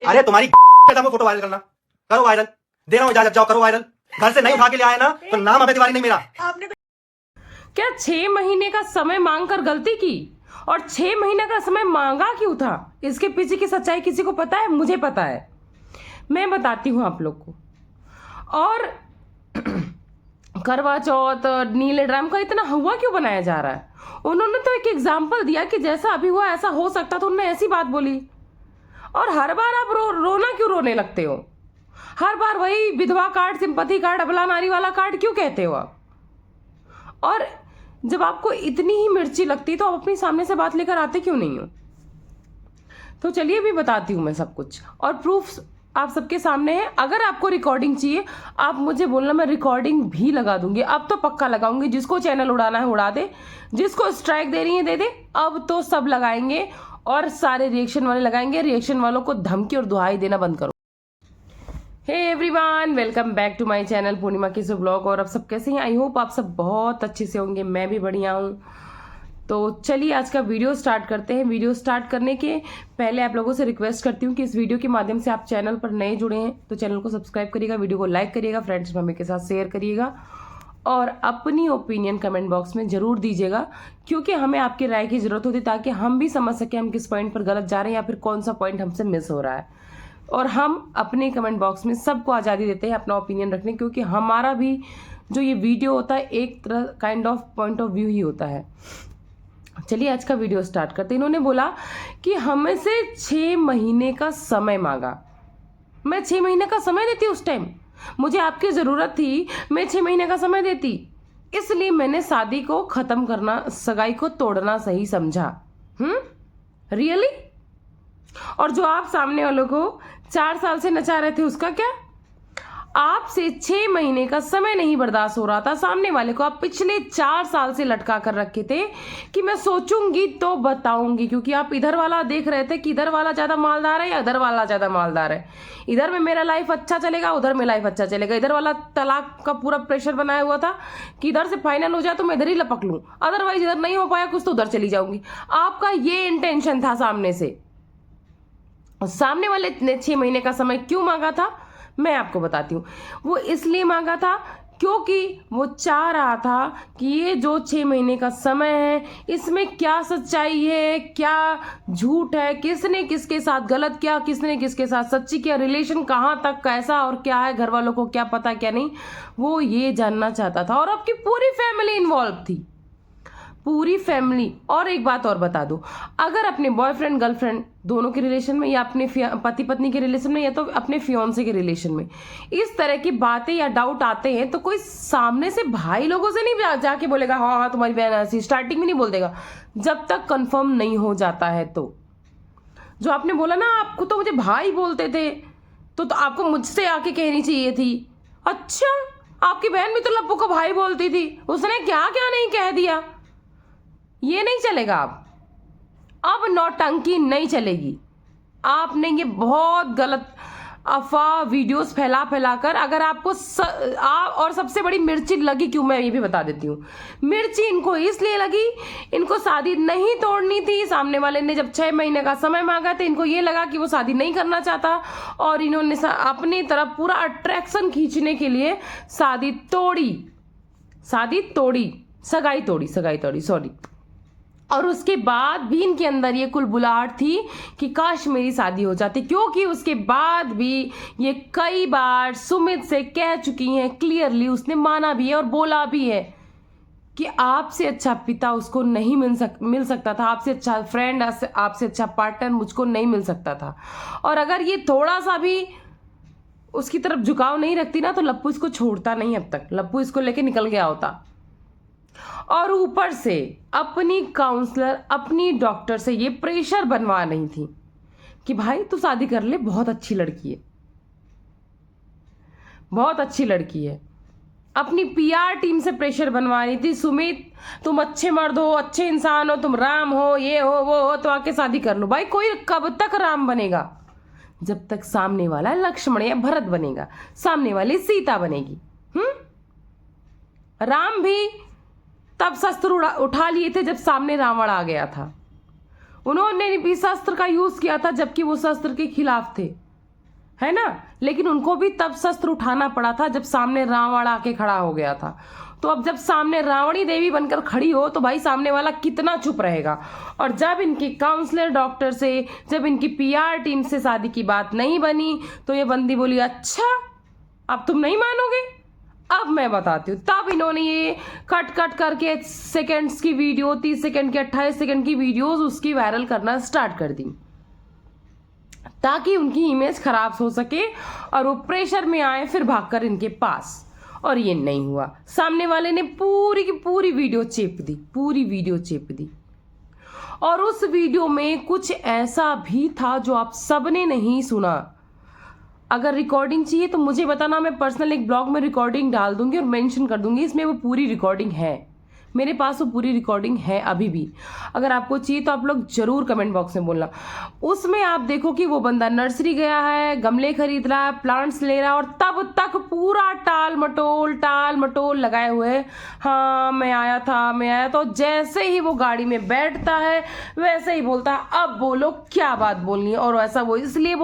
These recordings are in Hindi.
अरे तुम्हारी फोटो वायरल करना, करो वायरल, दे रहा हूँ इजाजत, जाओ करो वायरल। घर से नहीं उठा के ले आया ना तो नाम अभय तिवारी नहीं मेरा। क्या 6 महीने का समय मांगकर गलती की? और 6 महीने का समय मांगा क्यों था? इसके पीछे की सच्चाई किसी को पता है? मुझे पता है, मैं बताती हूँ आप लोग को। और करवा चौथ, नीले ड्राम का इतना हुआ क्यों बनाया जा रहा है? उन्होंने तो एक एग्जाम्पल दिया कि जैसा अभी हुआ ऐसा हो सकता, तो उन्होंने ऐसी बात बोली। और हर बार आप रोना क्यों रोने लगते हो? हर बार वही विधवा कार्ड, सिंपैथी कार्ड, अबला नारी वाला कार्ड क्यों कहते हो आप? और जब आपको इतनी ही मिर्ची लगती तो आप अपनी सामने से बात लेकर आते क्यों नहीं हो? तो चलिए भी बताती हूँ मैं सब कुछ, और प्रूफ आप सबके सामने है। अगर आपको रिकॉर्डिंग चाहिए आप मुझे बोलना, मैं रिकॉर्डिंग भी लगा दूंगी। अब तो पक्का लगाऊंगी, जिसको चैनल उड़ाना है उड़ा दे, जिसको स्ट्राइक दे रही है दे दे। अब तो सब लगाएंगे और सारे रिएक्शन वाले लगाएंगे। रिएक्शन वालों को धमकी और दुहाई देना बंद करो। Hey everyone, welcome back to my channel Purnima Kishore blog. और अब सब कैसे हैं? आई होप आप सब बहुत अच्छे से होंगे, मैं भी बढ़िया हूँ। तो चलिए आज का वीडियो स्टार्ट करते हैं। वीडियो स्टार्ट करने के पहले आप लोगों से रिक्वेस्ट करती हूँ कि इस वीडियो के माध्यम से आप चैनल पर नए जुड़े हैं तो चैनल को सब्सक्राइब करिएगा, वीडियो को लाइक करिएगा, फ्रेंड्स मम्मी के साथ शेयर करिएगा और अपनी ओपिनियन कमेंट बॉक्स में जरूर दीजिएगा, क्योंकि हमें आपकी राय की जरूरत होती है ताकि हम भी समझ सकें हम किस पॉइंट पर गलत जा रहे हैं या फिर कौन सा पॉइंट हमसे मिस हो रहा है। और हम अपने कमेंट बॉक्स में सबको आज़ादी देते हैं अपना ओपिनियन रखने, क्योंकि हमारा भी जो ये वीडियो होता है एक तरह kind of point of view ही होता है। चलिए आज का वीडियो स्टार्ट करते हैं। इन्होंने बोला कि हमें से 6 महीने का समय मांगा। मैं 6 महीने का समय देती उस टाइम, मुझे आपकी ज़रूरत थी, मैं 6 महीने का समय देती, इसलिए मैंने शादी को ख़त्म करना, सगाई को तोड़ना सही समझा। रियली? और जो आप सामने वालों को 4 साल से नचा रहे थे उसका क्या? आपसे 6 महीने का समय नहीं बर्दाश्त हो रहा था, सामने वाले को आप पिछले 4 साल से लटका कर रखे थे कि मैं सोचूंगी तो बताऊंगी, क्योंकि आप इधर वाला देख रहे थे कि इधर वाला ज्यादा मालदार है या इधर वाला ज्यादा मालदार है, इधर में मेरा लाइफ अच्छा चलेगा उधर में लाइफ अच्छा चलेगा। इधर वाला तलाक का पूरा प्रेशर बनाया हुआ था कि इधर से फाइनल हो जाए तो मैं इधर ही लपक लूं, अदरवाइज इधर नहीं हो पाया कुछ तो उधर चली जाऊंगी। आपका ये इंटेंशन था सामने से। सामने वाले ने 6 महीने का समय क्यों मांगा था मैं आपको बताती हूँ। वो इसलिए मांगा था क्योंकि वो चाह रहा था कि ये जो 6 महीने का समय है इसमें क्या सच्चाई है, क्या झूठ है, किसने किसके साथ गलत किया, किसने किसके साथ सच्ची किया, रिलेशन कहाँ तक कैसा और क्या है, घर वालों को क्या पता क्या नहीं, वो ये जानना चाहता था। और आपकी पूरी फैमिली इन्वॉल्व थी, पूरी फैमिली। और एक बात और बता दो, अगर अपने बॉयफ्रेंड गर्लफ्रेंड दोनों के रिलेशन में या अपने पति पत्नी के रिलेशन में या तो अपने फियांसे के रिलेशन में इस तरह की बातें या डाउट आते हैं तो कोई सामने से भाई लोगों से नहीं जाके बोलेगा हाँ हाँ तुम्हारी बहन ऐसी, स्टार्टिंग में नहीं बोल देगा जब तक कंफर्म नहीं हो जाता है। तो जो आपने बोला ना आपको तो मुझे भाई बोलते थे तो आपको मुझसे आके कहनी चाहिए थी। अच्छा, आपकी बहन भी तो लप्पू को भाई बोलती थी, उसने क्या क्या नहीं कह दिया। ये नहीं चलेगा। अब नौटंकी नहीं चलेगी। आपने ये बहुत गलत अफवाह वीडियोस फैला फैला कर, अगर आपको और सबसे बड़ी मिर्ची लगी क्यों मैं ये भी बता देती हूँ। मिर्ची इनको इसलिए लगी, इनको शादी नहीं तोड़नी थी। सामने वाले ने जब 6 महीने का समय मांगा था इनको ये लगा कि वो शादी नहीं करना चाहता और इन्होंने अपनी तरफ पूरा अट्रैक्शन खींचने के लिए शादी तोड़ी, सगाई तोड़ी सॉरी। और उसके बाद भी इनके अंदर ये कुलबुलाहट थी कि काश मेरी शादी हो जाती, क्योंकि उसके बाद भी ये कई बार सुमित से कह चुकी हैं क्लियरली, उसने माना भी है और बोला भी है कि आपसे अच्छा पिता उसको नहीं मिल सकता था, आपसे अच्छा फ्रेंड, आपसे अच्छा पार्टनर मुझको नहीं मिल सकता था। और अगर ये थोड़ा सा भी उसकी तरफ झुकाव नहीं रखती ना तो लप्पू इसको छोड़ता नहीं, अब तक लप्पू इसको लेके निकल गया होता। और ऊपर से अपनी काउंसलर, अपनी डॉक्टर से ये प्रेशर बनवा रही थी कि भाई तू शादी कर ले, बहुत अच्छी लड़की है, बहुत अच्छी लड़की है। अपनी पीआर टीम से प्रेशर बनवा रही थी, सुमित तुम अच्छे मर्द हो, अच्छे इंसान हो, तुम राम हो, ये हो वो हो, तो आके शादी कर लो। भाई कोई कब तक राम बनेगा? जब तक सामने वाला लक्ष्मण या भरत बनेगा, सामने वाली सीता बनेगी। राम भी तब शस्त्र उठा लिए थे जब सामने रावण आ गया था, उन्होंने भी शस्त्र का यूज किया था जबकि वो शस्त्र के खिलाफ थे। है ना। लेकिन उनको भी तब शस्त्र उठाना पड़ा था जब सामने रावण आके खड़ा हो गया था। तो अब जब सामने रावणी देवी बनकर खड़ी हो तो भाई सामने वाला कितना चुप रहेगा। और जब इनकी काउंसलर डॉक्टर से, जब इनकी पीआर टीम से शादी की बात नहीं बनी तो ये बंदी बोली अच्छा अब तुम नहीं मानोगे, अब मैं बताती हूँ। तब इन्होंने ये कट कट करके सेकंड्स की वीडियो, 30 सेकंड की, 28 सेकंड की वीडियोस उसकी वायरल करना स्टार्ट कर दी ताकि उनकी इमेज खराब हो सके और वो प्रेशर में आए फिर भागकर इनके पास। और ये नहीं हुआ, सामने वाले ने पूरी की पूरी वीडियो चेप दी, पूरी वीडियो चेप दी। और उस वीडियो में कुछ ऐसा भी था जो आप सबने नहीं सुना। अगर रिकॉर्डिंग चाहिए तो मुझे बताना, मैं पर्सनल एक ब्लॉग में रिकॉर्डिंग डाल दूंगी और मेंशन कर दूंगी, इसमें वो पूरी रिकॉर्डिंग है, मेरे पास वो पूरी रिकॉर्डिंग है अभी भी। अगर आपको चाहिए तो आप लोग जरूर कमेंट बॉक्स में बोलना। उसमें आप देखो कि वो बंदा नर्सरी गया है, गमले खरीद रहा है, प्लांट्स ले रहा है और तब तक पूरा टाल मटोल लगाए हुए, हाँ मैं आया था। तो जैसे ही वो गाड़ी में बैठता है वैसे ही बोलता है अब बोलो क्या बात बोलनी है। और ऐसा वो इसलिए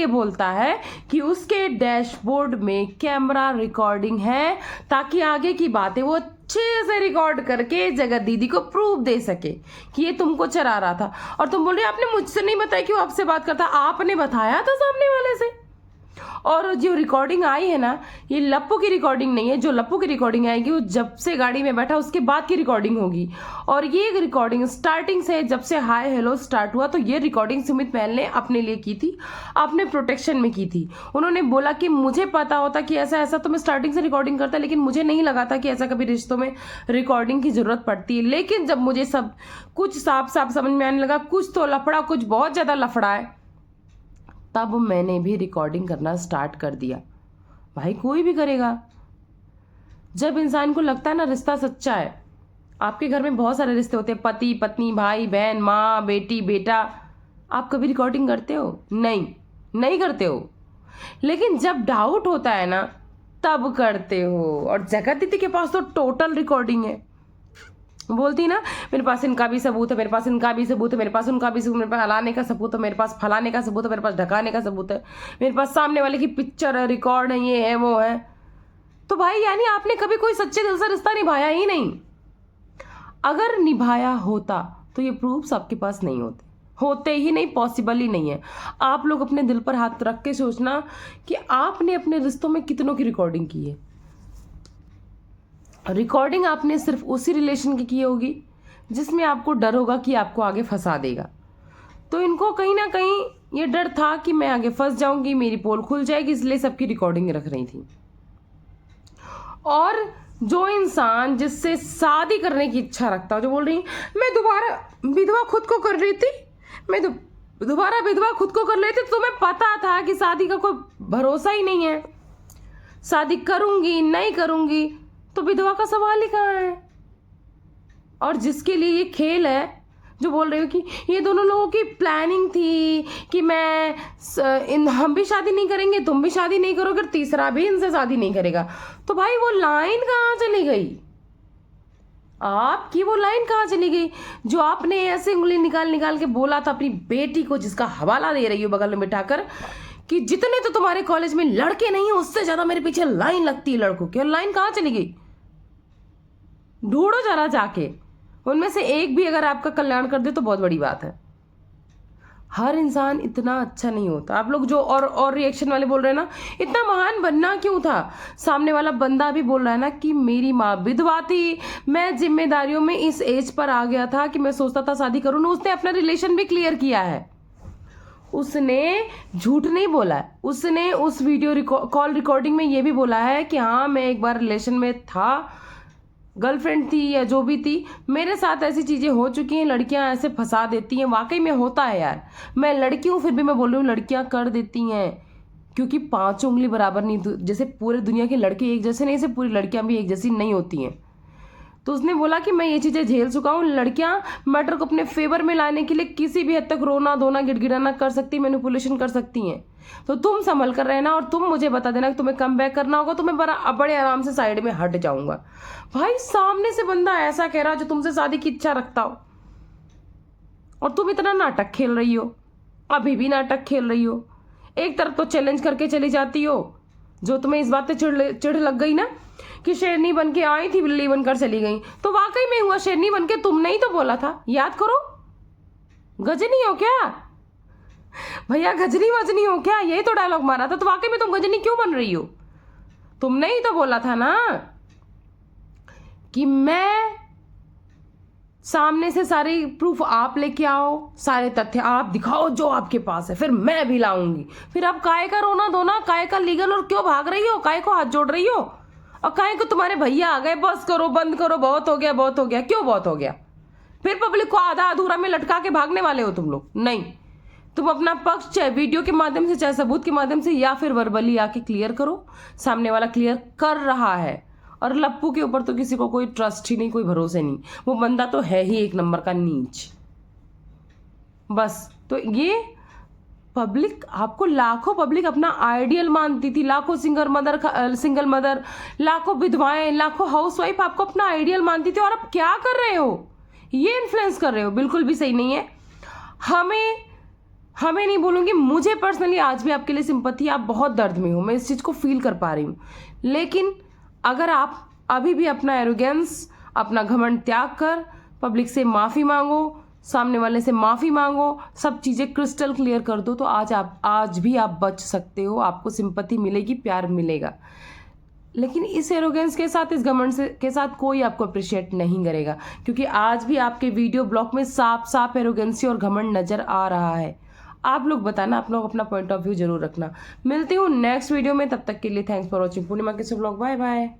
बोलता है कि उसके डैशबोर्ड में कैमरा रिकॉर्डिंग है ताकि आगे की बातें वो अच्छे से रिकॉर्ड करके जगत दीदी को प्रूफ दे सके कि ये तुमको चरा रहा था। और तुम बोल रहे आपने मुझसे नहीं बताया कि वो आपसे बात करता, आपने बताया था सामने वाले से। और जो रिकॉर्डिंग आई है ना, ये लप्पू की रिकॉर्डिंग नहीं है। जो लप्पू की रिकॉर्डिंग आएगी वो जब से गाड़ी में बैठा उसके बाद की रिकॉर्डिंग होगी। और ये रिकॉर्डिंग स्टार्टिंग से, जब से हाय हेलो स्टार्ट हुआ, तो ये रिकॉर्डिंग सुमित महल ने अपने लिए की थी, अपने प्रोटेक्शन में की थी। उन्होंने बोला कि मुझे पता होता कि ऐसा ऐसा तो मैं स्टार्टिंग से रिकॉर्डिंग करता, लेकिन मुझे नहीं लगा था कि ऐसा कभी रिश्तों में रिकॉर्डिंग की जरूरत पड़ती है। लेकिन जब मुझे सब कुछ साफ साफ समझ में आने लगा, कुछ तो लफड़ा, कुछ बहुत ज्यादा लफड़ा है, तब मैंने भी रिकॉर्डिंग करना स्टार्ट कर दिया। भाई कोई भी करेगा। जब इंसान को लगता है ना रिश्ता सच्चा है, आपके घर में बहुत सारे रिश्ते होते हैं, पति पत्नी, भाई बहन, माँ बेटी बेटा, आप कभी रिकॉर्डिंग करते हो? नहीं करते हो। लेकिन जब डाउट होता है ना तब करते हो। और जगत दीदी के पास तो टोटल रिकॉर्डिंग है। बोलती ना मेरे पास इनका भी सबूत है, मेरे पास इनका भी सबूत है, मेरे पास उनका भी सबूत, मेरे पास हलाने का सबूत है, मेरे पास फलाने का सबूत है, मेरे पास ढकाने का सबूत है, मेरे पास सामने वाले की पिक्चर है, रिकॉर्ड है, ये है वो है। तो भाई यानी आपने कभी कोई सच्चे दिल से रिश्ता निभाया ही नहीं। अगर निभाया होता तो ये प्रूफ्स आपके पास नहीं होते ही नहीं, पॉसिबल ही नहीं है। आप लोग अपने दिल पर हाथ रख के सोचना कि आपने अपने रिश्तों में कितनों की रिकॉर्डिंग की है। रिकॉर्डिंग आपने सिर्फ उसी रिलेशन की होगी जिसमें आपको डर होगा कि आपको आगे फंसा देगा। तो इनको कहीं ना कहीं ये डर था कि मैं आगे फंस जाऊंगी, मेरी पोल खुल जाएगी, इसलिए सबकी रिकॉर्डिंग रख रही थी। और जो इंसान जिससे शादी करने की इच्छा रखता हो, जो बोल रही मैं दोबारा विधवा खुद को कर रही थी, मैं दोबारा विधवा खुद को कर रही थी, तो तुम्हें पता था कि शादी का कोई भरोसा ही नहीं है, शादी करूंगी नहीं करूंगी, तो विधवा का सवाल ही कहाँ है। और जिसके लिए ये खेल है, जो बोल रहे हो कि ये दोनों लोगों की प्लानिंग थी कि हम भी शादी नहीं करेंगे, तुम भी शादी नहीं करोगे, तीसरा भी इनसे शादी नहीं करेगा, तो भाई वो लाइन कहाँ चली गई? आपकी वो लाइन कहाँ चली गई जो आपने ऐसे उंगली निकाल के बोला था अपनी बेटी को, जिसका हवाला दे रही हो बगल में बिठाकर, कि जितने तो तुम्हारे कॉलेज में लड़के नहीं है उससे ज्यादा मेरे पीछे लाइन लगती है लड़कों की। और लाइन कहाँ चली गई? ढूंढो जरा जाके, उनमें से एक भी अगर आपका कल्याण कर दे तो बहुत बड़ी बात है। हर इंसान इतना अच्छा नहीं होता। आप लोग जो और रिएक्शन वाले बोल रहे हैं ना, इतना महान बनना क्यों था? सामने वाला बंदा भी बोल रहा है ना कि मेरी माँ विधवा थी, मैं जिम्मेदारियों में इस एज पर आ गया था कि मैं सोचता था शादी करूं ना। उसने अपना रिलेशन भी क्लियर किया है, उसने झूठ नहीं बोला है। उसने उस वीडियो कॉल रिकॉर्डिंग में ये भी बोला है कि हाँ मैं एक बार रिलेशन में था, गर्लफ्रेंड थी या जो भी थी, मेरे साथ ऐसी चीज़ें हो चुकी हैं, लड़कियां ऐसे फंसा देती हैं। वाकई में होता है यार, मैं लड़की हूँ फिर भी मैं बोल रही हूँ लड़कियां कर देती हैं, क्योंकि 5 उंगली बराबर नहीं, जैसे पूरे दुनिया के लड़के एक जैसे नहीं, ऐसे पूरी लड़कियां भी एक जैसी नहीं होती हैं। तो उसने बोला कि मैं ये चीज़ें झेल चुका हूँ, लड़कियां मैटर को अपने फेवर में लाने के लिए किसी भी हद तक रोना धोना गिड़गिड़ाना कर सकती, मैनिपुलेशन कर सकती हैं। तो तुम संभल कर रहना और तुम मुझे बता देना कि तुम्हें कम बैक करना होगा, तो मैं बड़े आराम से साइड में हट जाऊंगा। भाई सामने से बंदा ऐसा कह रहा जो तुमसे शादी की इच्छा रखता हो और तुम इतना नाटक खेल रही हो। अभी भी नाटक खेल रही हो। एक तरफ तो चैलेंज करके चली जाती हो, जो तुम्हें इस बात पे चिढ़ लग गई ना कि शेरनी बन के आई थी, बिल्ली बनकर चली गई, तो वाकई में हुआ शेरनी बन के तुमने ही तो बोला था, याद करो। गजनी हो क्या भैया, गजनी वजनी हो क्या? यही तो डायलॉग मारा था, तो वाकई में तुम गजनी क्यों बन रही हो? तुमने ही तो बोला था ना कि मैं सामने से सारी प्रूफ आप लेके आओ, सारे तथ्य आप दिखाओ जो आपके पास है, फिर मैं भी लाऊंगी। फिर आप काय का रोना धोना, काय का लीगल, और क्यों भाग रही हो? काय को हाथ जोड़ रही हो? और काय को तुम्हारे भैया आ गए, बस करो, बंद करो, बहुत हो गया, बहुत हो गया। क्यों बहुत हो गया? फिर पब्लिक को आधा अधूरा में लटका के भागने वाले हो तुम लोग? नहीं, तुम अपना पक्ष चाहे वीडियो के माध्यम से, चाहे सबूत के माध्यम से, या फिर वर्बली आके क्लियर करो। सामने वाला क्लियर कर रहा है, और लप्पू के ऊपर तो किसी को कोई ट्रस्ट ही नहीं, कोई भरोसे नहीं। वो बंदा तो है ही एक नंबर का नीच। बस तो ये पब्लिक आपको, लाखों पब्लिक अपना आइडियल मानती थी, लाखों सिंगल मदर, लाखों विधवाएं, लाखों हाउसवाइफ आपको अपना आइडियल मानती थी। और अब क्या कर रहे हो? ये इन्फ्लुएंस कर रहे हो, बिल्कुल भी सही नहीं है। हमें नहीं बोलूंगी, मुझे पर्सनली आज भी आपके लिए सिंपैथी, आप बहुत दर्द में हो, मैं इस चीज़ को फील कर पा रही हूँ। लेकिन अगर आप अभी भी अपना एरोगेंस, अपना घमंड त्याग कर पब्लिक से माफ़ी मांगो, सामने वाले से माफ़ी मांगो, सब चीज़ें क्रिस्टल क्लियर कर दो, तो आज भी आप बच सकते हो, आपको सिंपैथी मिलेगी, प्यार मिलेगा। लेकिन इस एरोगेंस के साथ, इस घमंड के साथ कोई आपको अप्रिशिएट नहीं करेगा, क्योंकि आज भी आपके वीडियो ब्लॉग में साफ साफ एरोगेंसी और घमंड नज़र आ रहा है। आप लोग बताना, आप लोग अपना पॉइंट ऑफ व्यू जरूर रखना। मिलती हूँ नेक्स्ट वीडियो में, तब तक के लिए थैंक्स फॉर वॉचिंग। पूर्णिमा के ब्लॉग, बाय बाय।